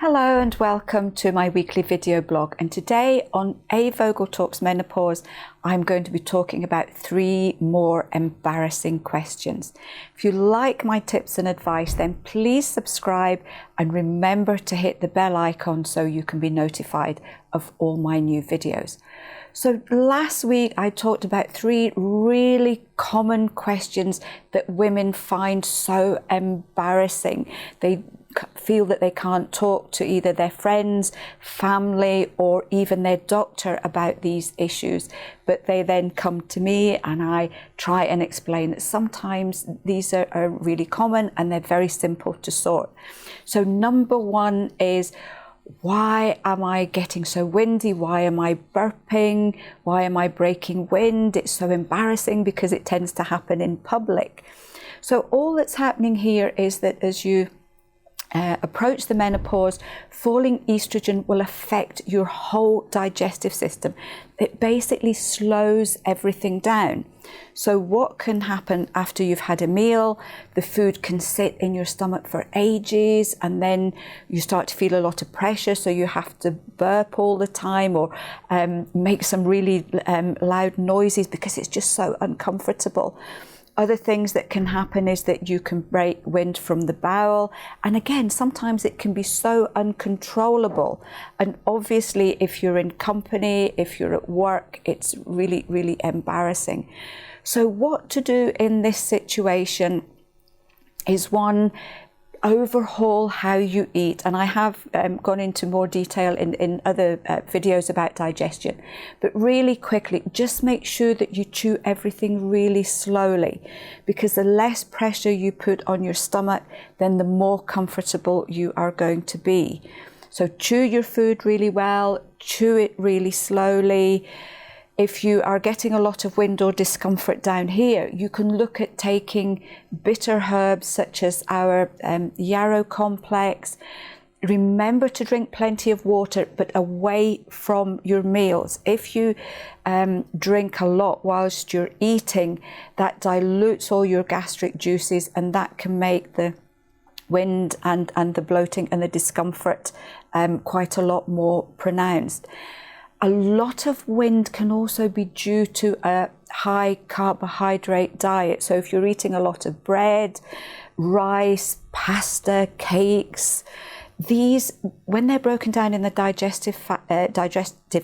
Hello and welcome to my weekly video blog, and today on A Vogel Talks Menopause I'm going to be talking about 3 more embarrassing questions. If you like my tips and advice, then please subscribe and remember to hit the bell icon so you can be notified of all my new videos. So last week I talked about 3 really common questions that women find so embarrassing. They feel that they can't talk to either their friends, family, or even their doctor about these issues, but they then come to me and I try and explain that sometimes these are really common and they're very simple to sort. So number 1 is, why am I getting so windy? Why am I burping? Why am I breaking wind? It's so embarrassing because it tends to happen in public. So all that's happening here is that as you approach the menopause, falling estrogen will affect your whole digestive system. It basically slows everything down. So what can happen after you've had a meal? The food can sit in your stomach for ages, and then you start to feel a lot of pressure, so you have to burp all the time or make some really loud noises because it's just so uncomfortable. Other things that can happen is that you can break wind from the bowel. And again, sometimes it can be so uncontrollable. And obviously, if you're in company, if you're at work, it's really, really embarrassing. So what to do in this situation is, 1, overhaul how you eat. And I have gone into more detail in other videos about digestion, but really quickly, just make sure that you chew everything really slowly, because the less pressure you put on your stomach, then the more comfortable you are going to be. So chew your food really well, chew it really slowly. If you are getting a lot of wind or discomfort down here, you can look at taking bitter herbs such as our yarrow complex. Remember to drink plenty of water, but away from your meals. If you drink a lot whilst you're eating, that dilutes all your gastric juices, and that can make the wind and the bloating and the discomfort quite a lot more pronounced. A lot of wind can also be due to a high carbohydrate diet. So if you're eating a lot of bread, rice, pasta, cakes, these, when they're broken down in the digestive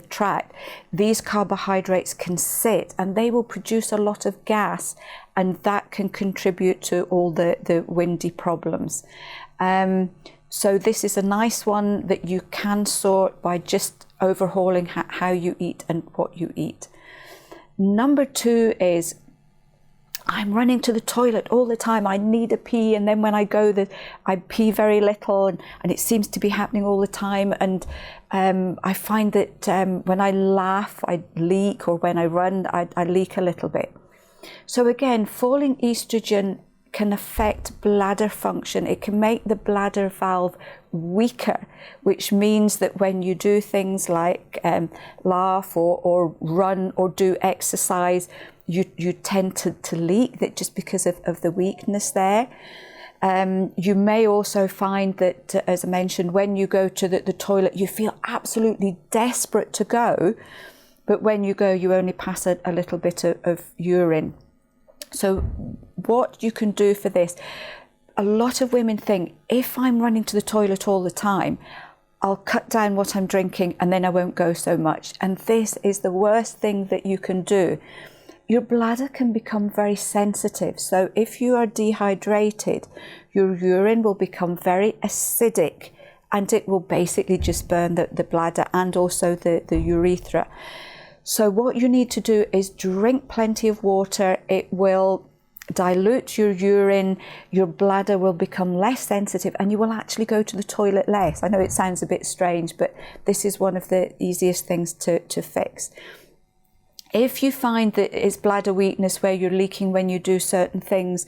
tract, these carbohydrates can sit and they will produce a lot of gas, and that can contribute to all the windy problems. So this is a nice one that you can sort by just overhauling how you eat and what you eat. Number 2 is, I'm running to the toilet all the time. I need a pee, and then when I go, I pee very little, and it seems to be happening all the time. And I find that when I laugh, I leak, or when I run, I leak a little bit. So again, falling estrogen can affect bladder function. It can make the bladder valve weaker, which means that when you do things like laugh or run or do exercise, you tend to leak, that just because of the weakness there. You may also find that, as I mentioned, when you go to the toilet, you feel absolutely desperate to go, but when you go, you only pass a little bit of urine. So what you can do for this, a lot of women think, if I'm running to the toilet all the time, I'll cut down what I'm drinking and then I won't go so much. And this is the worst thing that you can do. Your bladder can become very sensitive. So if you are dehydrated, your urine will become very acidic, and it will basically just burn the bladder and also the urethra. So what you need to do is drink plenty of water. It will dilute your urine, your bladder will become less sensitive, and you will actually go to the toilet less. I know it sounds a bit strange, but this is one of the easiest things to fix. If you find that it's bladder weakness where you're leaking when you do certain things,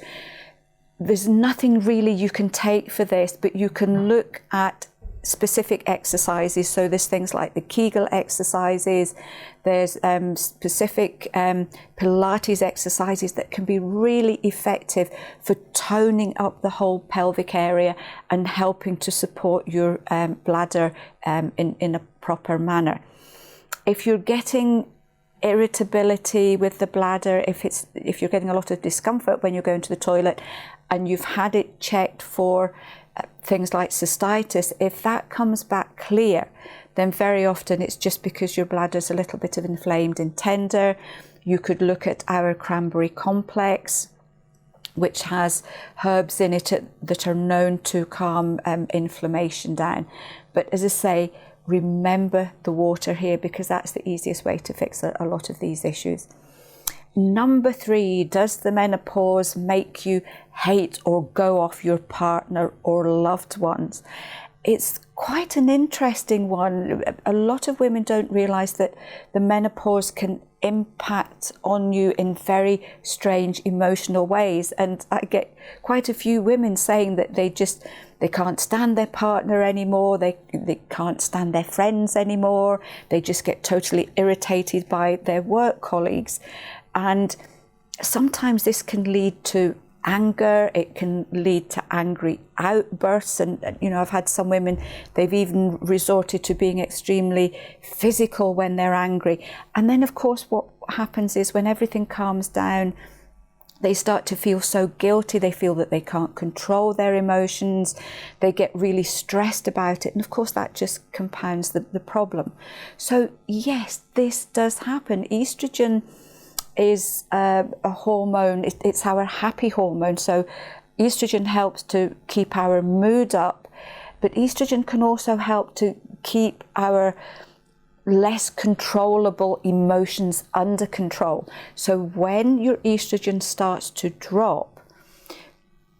there's nothing really you can take for this, but you can look at specific exercises. So there's things like the Kegel exercises, there's specific Pilates exercises that can be really effective for toning up the whole pelvic area and helping to support your bladder in a proper manner. If you're getting irritability with the bladder, if you're getting a lot of discomfort when you're going to the toilet and you've had it checked for things like cystitis, if that comes back clear, then very often it's just because your bladder's a little bit of inflamed and tender. You could look at our cranberry complex, which has herbs in it that are known to calm inflammation down. But as I say, remember the water here, because that's the easiest way to fix a lot of these issues. Number 3, does the menopause make you hate or go off your partner or loved ones? It's quite an interesting one. A lot of women don't realise that the menopause can impact on you in very strange emotional ways. And I get quite a few women saying that they can't stand their partner anymore, they can't stand their friends anymore, they just get totally irritated by their work colleagues. And sometimes this can lead to anger, it can lead to angry outbursts, and I've had some women, they've even resorted to being extremely physical when they're angry. And then of course what happens is when everything calms down, they start to feel so guilty, they feel that they can't control their emotions, they get really stressed about it, and of course that just compounds the problem. So yes, this does happen. Estrogen is a hormone, it's our happy hormone, so estrogen helps to keep our mood up, but estrogen can also help to keep our less controllable emotions under control. So when your estrogen starts to drop,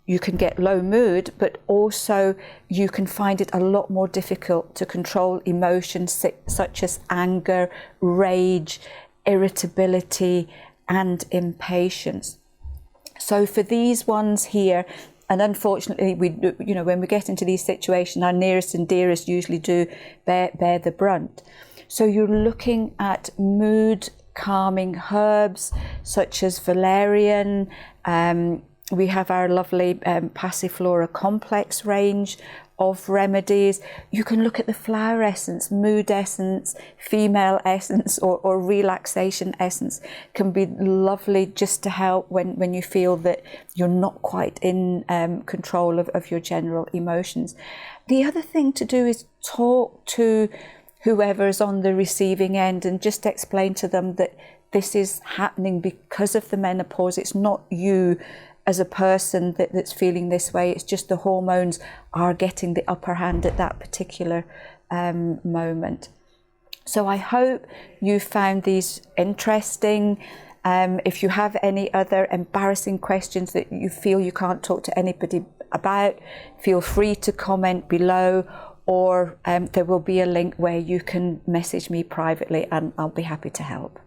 you can get low mood, but also you can find it a lot more difficult to control emotions such as anger, rage, irritability, and impatience. So for these ones here, and unfortunately, when we get into these situations, our nearest and dearest usually do bear the brunt. So you're looking at mood calming herbs such as valerian. We have our lovely Passiflora complex range of remedies. You can look at the flower essence, mood essence, female essence, or relaxation essence. Can be lovely just to help when you feel that you're not quite in control of your general emotions. The other thing to do is talk to whoever's on the receiving end and just explain to them that this is happening because of the menopause. It's not you as a person that's feeling this way, it's just the hormones are getting the upper hand at that particular moment. So I hope you found these interesting. If you have any other embarrassing questions that you feel you can't talk to anybody about, feel free to comment below, or there will be a link where you can message me privately and I'll be happy to help.